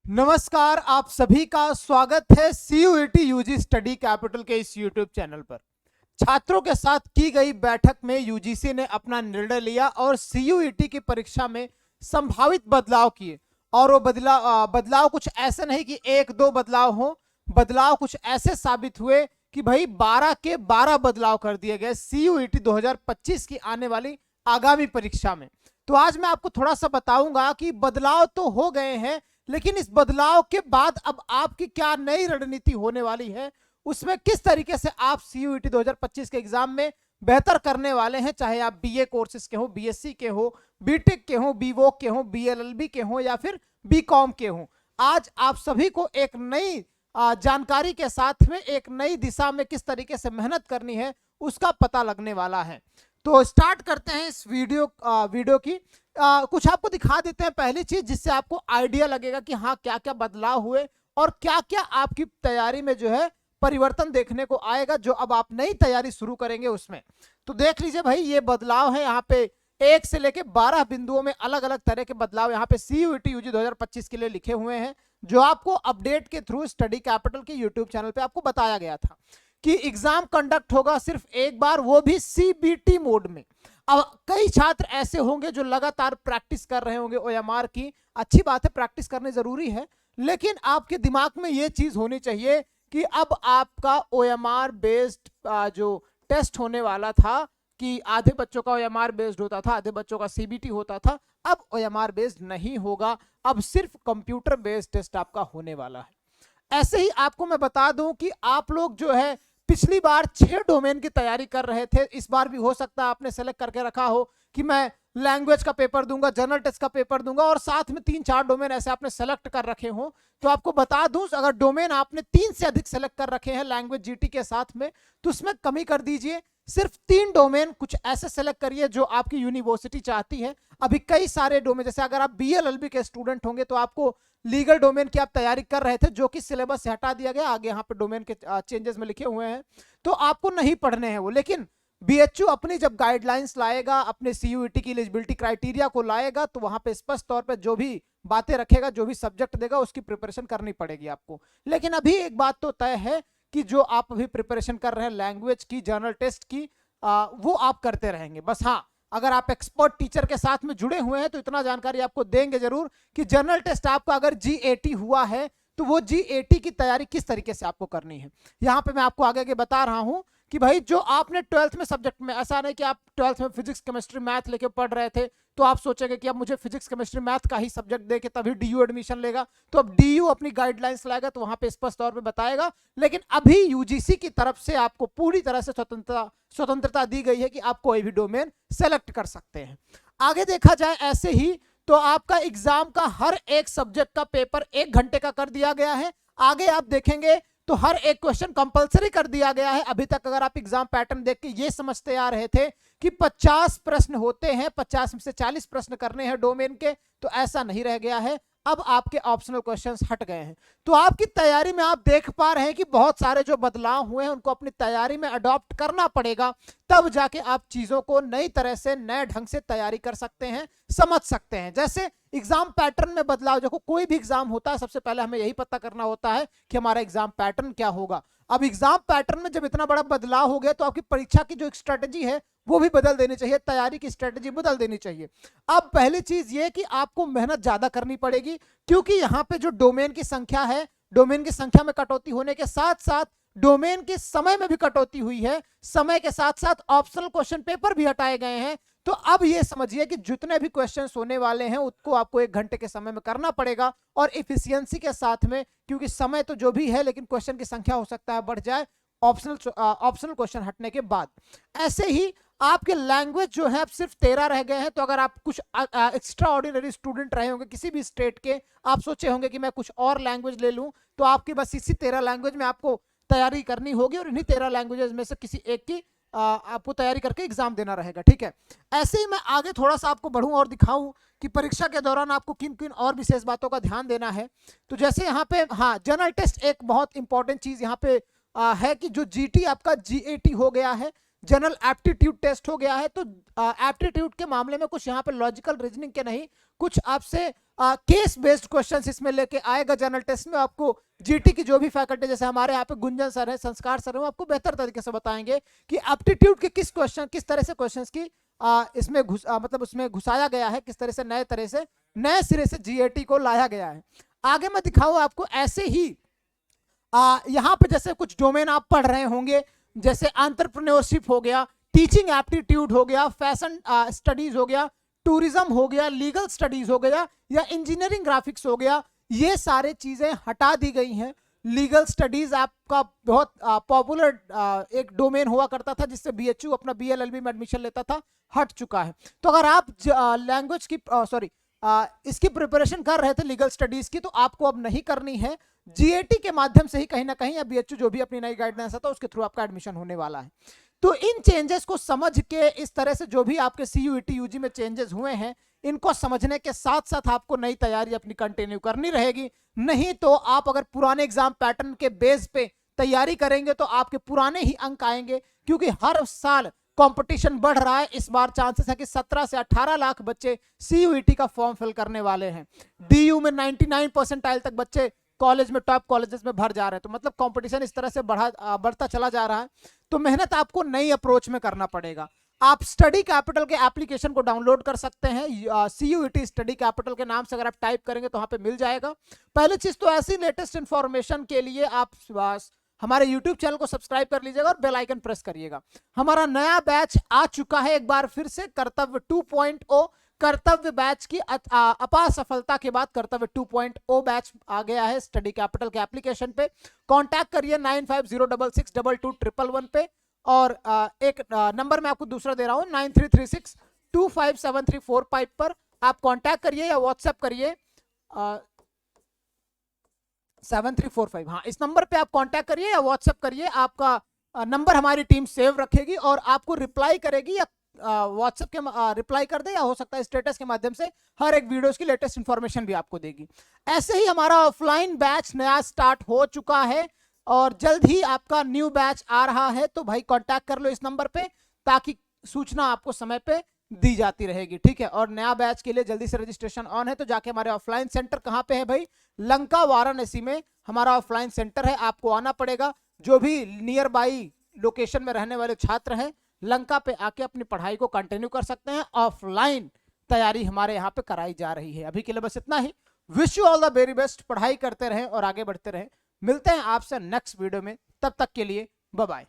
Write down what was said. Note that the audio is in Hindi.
नमस्कार, आप सभी का स्वागत है सीयूईटी यूजी स्टडी कैपिटल के इस यूट्यूब चैनल पर। छात्रों के साथ की गई बैठक में यूजीसी ने अपना निर्णय लिया और सीयूईटी की परीक्षा में संभावित बदलाव किए। और वो बदलाव कुछ ऐसे नहीं कि एक दो बदलाव हो, बदलाव कुछ ऐसे साबित हुए कि भाई 12 के 12 बदलाव कर दिए गए सीयूईटी 2025 की आने वाली आगामी परीक्षा में। तो आज मैं आपको थोड़ा सा बताऊंगा कि बदलाव तो हो गए हैं, लेकिन इस बदलाव के बाद अब आपकी क्या नई रणनीति होने वाली है, उसमें किस तरीके से आप सीयूईटी 2025 के एग्जाम में बेहतर करने वाले हैं। चाहे आप बीए कोर्सेज के हो, बीएससी के हो, बीटेक के हो, बीवोक के हो, बीएलएलबी के हो या फिर बीकॉम के हो, आज आप सभी को एक नई जानकारी के साथ में एक नई दिशा में किस तरीके से मेहनत करनी है उसका पता लगने वाला है। तो स्टार्ट करते हैं इस वीडियो की। कुछ आपको दिखा देते हैं पहली चीज, जिससे आपको आइडिया लगेगा कि हाँ क्या क्या बदलाव हुए और क्या क्या आपकी तैयारी में जो है परिवर्तन देखने को आएगा, जो अब आप नई तैयारी शुरू करेंगे उसमें। तो देख लीजिए भाई, ये बदलाव है यहाँ पे 1 से लेके 12 बिंदुओं में अलग अलग तरह के बदलाव यहाँ पे सीयूईटी यूजी 2025 के लिए लिखे हुए हैं, जो आपको अपडेट के थ्रू स्टडी कैपिटल के यूट्यूब चैनल पे आपको बताया गया था कि एग्जाम कंडक्ट होगा सिर्फ एक बार, वो भी सीबीटी मोड में। अब कई छात्र ऐसे होंगे जो लगातार प्रैक्टिस कर रहे होंगे ओएमआर की। अच्छी बात है, प्रैक्टिस करनी जरूरी है, लेकिन आपके दिमाग में ये चीज होनी चाहिए कि अब आपका ओएमआर बेस्ड जो टेस्ट होने वाला था, कि आधे बच्चों का ओएमआर बेस्ड होता था, आधे बच्चों का सीबीटी होता था, अब ओएमआर बेस्ड नहीं होगा, अब सिर्फ कंप्यूटर बेस्ड टेस्ट आपका होने वाला है। ऐसे ही आपको मैं बता दूं कि आप लोग जो है पिछली बार 6 डोमेन की तैयारी कर रहे थे, इस बार भी हो सकता है आपने सेलेक्ट करके रखा हो कि मैं लैंग्वेज का पेपर दूंगा, जनरल टेस्ट का पेपर दूंगा, और साथ में 3-4 डोमेन ऐसे आपने सेलेक्ट कर रखे हो। तो आपको बता दूं, अगर डोमेन आपने 3 से अधिक सेलेक्ट कर रखे हैं लैंग्वेज जीटी के साथ में, तो उसमें कमी कर दीजिए, सिर्फ 3 डोमेन कुछ ऐसे सेलेक्ट करिए जो आपकी यूनिवर्सिटी चाहती है। अभी कई सारे डोमेन, जैसे अगर आप बीएलएलबी के स्टूडेंट होंगे तो आपको लीगल डोमेन की आप तैयारी कर रहे थे, जो कि सिलेबस से हटा दिया गया, आगे यहाँ पे डोमेन के चेंजेस में लिखे हुए हैं, तो आपको नहीं पढ़ने हैं वो। लेकिन बीएचयू अपनी जब गाइडलाइंस लाएगा, अपने सीयूईटी की एलिजिबिलिटी क्राइटेरिया को लाएगा, तो वहां पे स्पष्ट तौर पे जो भी बातें रखेगा, जो भी सब्जेक्ट देगा, उसकी प्रिपरेशन करनी पड़ेगी आपको। लेकिन अभी एक बात तो तय है कि जो आप अभी प्रिपरेशन कर रहे हैं लैंग्वेज की, जर्नल टेस्ट की, वो आप करते रहेंगे। बस हाँ, अगर आप एक्सपर्ट टीचर के साथ में जुड़े हुए हैं तो इतना जानकारी आपको देंगे जरूर कि जर्नल टेस्ट आपका अगर जी80 हुआ है तो वो जी80 की तैयारी किस तरीके से आपको करनी है। यहां पे मैं आपको आगे आगे बता रहा हूं कि भाई जो आपने 12th में सब्जेक्ट में, ऐसा नहीं कि आप 12th में फिजिक्स केमिस्ट्री मैथ लेके पढ़ रहे थे तो आप सोचेंगे कि अब मुझे फिजिक्स केमिस्ट्री मैथ का ही सब्जेक्ट दे के तभी डीयू एडमिशन लेगा। तो अब डीयू अपनी गाइडलाइंस लाएगा तो वहां पे स्पष्ट तौर पे बताएगा। लेकिन अभी यूजीसी की तरफ से आपको पूरी तरह से स्वतंत्रता दी गई है कि आप कोई भी डोमेन सेलेक्ट कर सकते हैं। आगे देखा जाए ऐसे ही तो आपका एग्जाम का हर एक सब्जेक्ट का पेपर 1 घंटे का कर दिया गया है। आगे आप देखेंगे तो हर एक क्वेश्चन कंपलसरी कर दिया गया है। अभी तक अगर आप एग्जाम पैटर्न देख के ये समझते आ रहे थे कि 50 प्रश्न होते हैं, 50 में से 40 प्रश्न करने हैं डोमेन के, तो ऐसा नहीं रह गया है। अब आपके ऑप्शनल क्वेश्चंस हट गए हैं। तो आपकी तैयारी में आप देख पा रहे हैं कि बहुत सारे जो बदलाव हुए हैं उनको अपनी तैयारी में अडॉप्ट करना पड़ेगा, तब जाके आप चीजों को नई तरह से, नए ढंग से तैयारी कर सकते हैं, समझ सकते हैं। जैसे एग्जाम पैटर्न में बदलाव, देखो कोई भी एग्जाम होता है सबसे पहले हमें यही पता करना होता है कि हमारा एग्जाम पैटर्न क्या होगा। अब एग्जाम पैटर्न में जब इतना बड़ा बदलाव हो गया तो आपकी परीक्षा की जो स्ट्रेटेजी है वो भी बदल देनी चाहिए, तैयारी की स्ट्रेटेजी बदल देनी चाहिए। अब पहली चीज ये कि आपको मेहनत ज्यादा करनी पड़ेगी, क्योंकि यहाँ पे जो डोमेन की संख्या है, डोमेन की संख्या में कटौती होने के साथ साथ डोमेन के समय में भी कटौती हुई है, समय के साथ साथ ऑप्शनल क्वेश्चन पेपर भी हटाए गए हैं। तो अब ये समझिए कि जितने भी क्वेश्चंस होने वाले हैं उसको आपको 1 घंटे के समय में करना पड़ेगा, और इफिशियंसी के साथ में, क्योंकि समय तो जो भी है लेकिन क्वेश्चन की संख्या हो सकता है बढ़ जाए ऑप्शनल क्वेश्चन हटने के बाद। ऐसे ही आपके लैंग्वेज जो है अब सिर्फ 13 रह गए हैं। तो अगर आप कुछ एक्स्ट्रा ऑर्डिनरी स्टूडेंट रहे होंगे किसी भी स्टेट के, आप सोचे होंगे कि मैं कुछ और लैंग्वेज ले लूं, तो आपकी बस इसी 13 लैंग्वेज में आपको तैयारी करनी होगी, और इन्हीं 13 लैंग्वेजेस में से किसी एक की आपको तैयारी करके एग्जाम देना रहेगा। ठीक है, ऐसे ही मैं आगे थोड़ा सा आपको बढ़ूं और दिखाऊं कि परीक्षा के दौरान आपको किन किन और विशेष बातों का ध्यान देना है। तो जैसे यहाँ पे हाँ, जनरल टेस्ट एक बहुत इंपॉर्टेंट चीज यहाँ पे है कि जो जीटी आपका जी80 हो गया है। जनरल एप्टीट्यूड टेस्ट हो गया है। तो एप्टीट्यूड के मामले में कुछ यहाँ पे लॉजिकल रीजनिंग के नहीं, कुछ आपसे केस बेस्ड क्वेश्चंस इसमें लेके आएगा जनरल टेस्ट में। आपको जीटी की जो भी फैकल्टी, जैसे हमारे यहाँ पे गुंजन सर है, संस्कार सर है, वो आपको बेहतर तरीके से बताएंगे कि एप्टीट्यूड के किस तरह से क्वेश्चंस की इसमें मतलब उसमें घुसाया गया है, किस तरह से नए सिरे से जीएटी को लाया गया है। आगे मैं दिखाऊं आपको ऐसे ही यहाँ पे जैसे कुछ डोमेन आप पढ़ रहे होंगे, जैसे एंटरप्रेन्योरशिप हो गया, टीचिंग एप्टीट्यूड हो गया, फैशन स्टडीज हो गया, टूरिज्म हो गया, लीगल स्टडीज हो गया, या इंजीनियरिंग ग्राफिक्स हो गया, ये सारे चीजें हटा दी गई हैं। लीगल स्टडीज आपका बहुत पॉपुलर एक डोमेन हुआ करता था, जिससे बीएचयू अपना बीएलएलबी में एडमिशन लेता था, हट चुका है। तो अगर आप लैंग्वेज की इसकी प्रिपरेशन कर रहे थे लीगल स्टडीज की, तो आपको अब नहीं करनी है। जीएटी के माध्यम से ही कहीं ना कहीं, या बीएचयू जो भी अपनी नई गाइडलाइंस आता है उसके थ्रू आपका एडमिशन होने वाला है। तो इन चेंजेस को समझ के, इस तरह से जो भी आपके सीयूईटी यूजी में चेंजेस हुए हैं, इनको समझने के साथ साथ आपको नई तैयारी अपनी कंटिन्यू करनी रहेगी। नहीं तो आप अगर पुराने एग्जाम पैटर्न के बेस पे तैयारी करेंगे तो आपके पुराने ही अंक आएंगे, क्योंकि हर साल कंपटीशन बढ़ रहा है। इस बार चांसेस है कि 17 से 18 लाख बच्चे सीयूईटी का फॉर्म फिल करने वाले हैं। डीयू में 99 परसेंटाइल तक बच्चे कॉलेज में, टॉप कॉलेजेस में भर जा रहे हैं। तो मतलब कंपटीशन इस तरह से बढ़ता चला जा रहा है। तो मेहनत आपको नई अप्रोच में करना पड़ेगा। आप स्टडी कैपिटल के एप्लीकेशन को डाउनलोड कर सकते हैं, सीयूईटी स्टडी कैपिटल के नाम से अगर आप टाइप करेंगे तो वहां पे मिल जाएगा। पहली चीज तो ऐसी लेटेस्ट इंफॉर्मेशन के लिए आप हमारे YouTube चैनल को सब्सक्राइब कर लीजिएगा और बेल आइकन प्रेस करिएगा। हमारा नया बैच आ चुका है एक बार फिर से, कर्तव्य 2.0। कर्तव्य बैच की अपार सफलता के बाद कर्तव्य 2.0 बैच आ गया है स्टडी कैपिटल के एप्लीकेशन पे। कांटेक्ट करिए 9506221111 पे, और एक नंबर मैं आपको दूसरा दे रहा हूं 9336257345 पर आप कांटेक्ट करिए या व्हाट्सएप करिए 7345। हाँ, इस नंबर पे आप कांटेक्ट करिए या व्हाट्सएप करिए। आपका नंबर हमारी टीम सेव रखेगी और आपको रिप्लाई करेगी, या व्हाट्सएप के रिप्लाई कर दे, या हो सकता है स्टेटस के माध्यम से हर एक वीडियोस की लेटेस्ट इंफॉर्मेशन भी आपको देगी। ऐसे ही हमारा ऑफलाइन बैच नया स्टार्ट हो चुका है और जल्द ही आपका न्यू बैच आ रहा है। तो भाई कांटेक्ट कर लो इस नंबर पे, ताकि सूचना आपको समय पे दी जाती रहेगी, ठीक है। और नया बैच के लिए जल्दी से रजिस्ट्रेशन ऑन है, तो जाके हमारे ऑफलाइन सेंटर कहाँ पे है भाई, लंका वाराणसी में हमारा ऑफलाइन सेंटर है। आपको आना पड़ेगा। जो भी नियर बाई लोकेशन में रहने वाले छात्र हैं, लंका पे आके अपनी पढ़ाई को कंटिन्यू कर सकते हैं। ऑफलाइन तैयारी हमारे यहाँ पे कराई जा रही है। अभी के लिए बस इतना ही। Wish you all the very best. पढ़ाई करते रहें और आगे बढ़ते रहें। मिलते हैं आपसे नेक्स्ट वीडियो में, तब तक के लिए बाय बाय।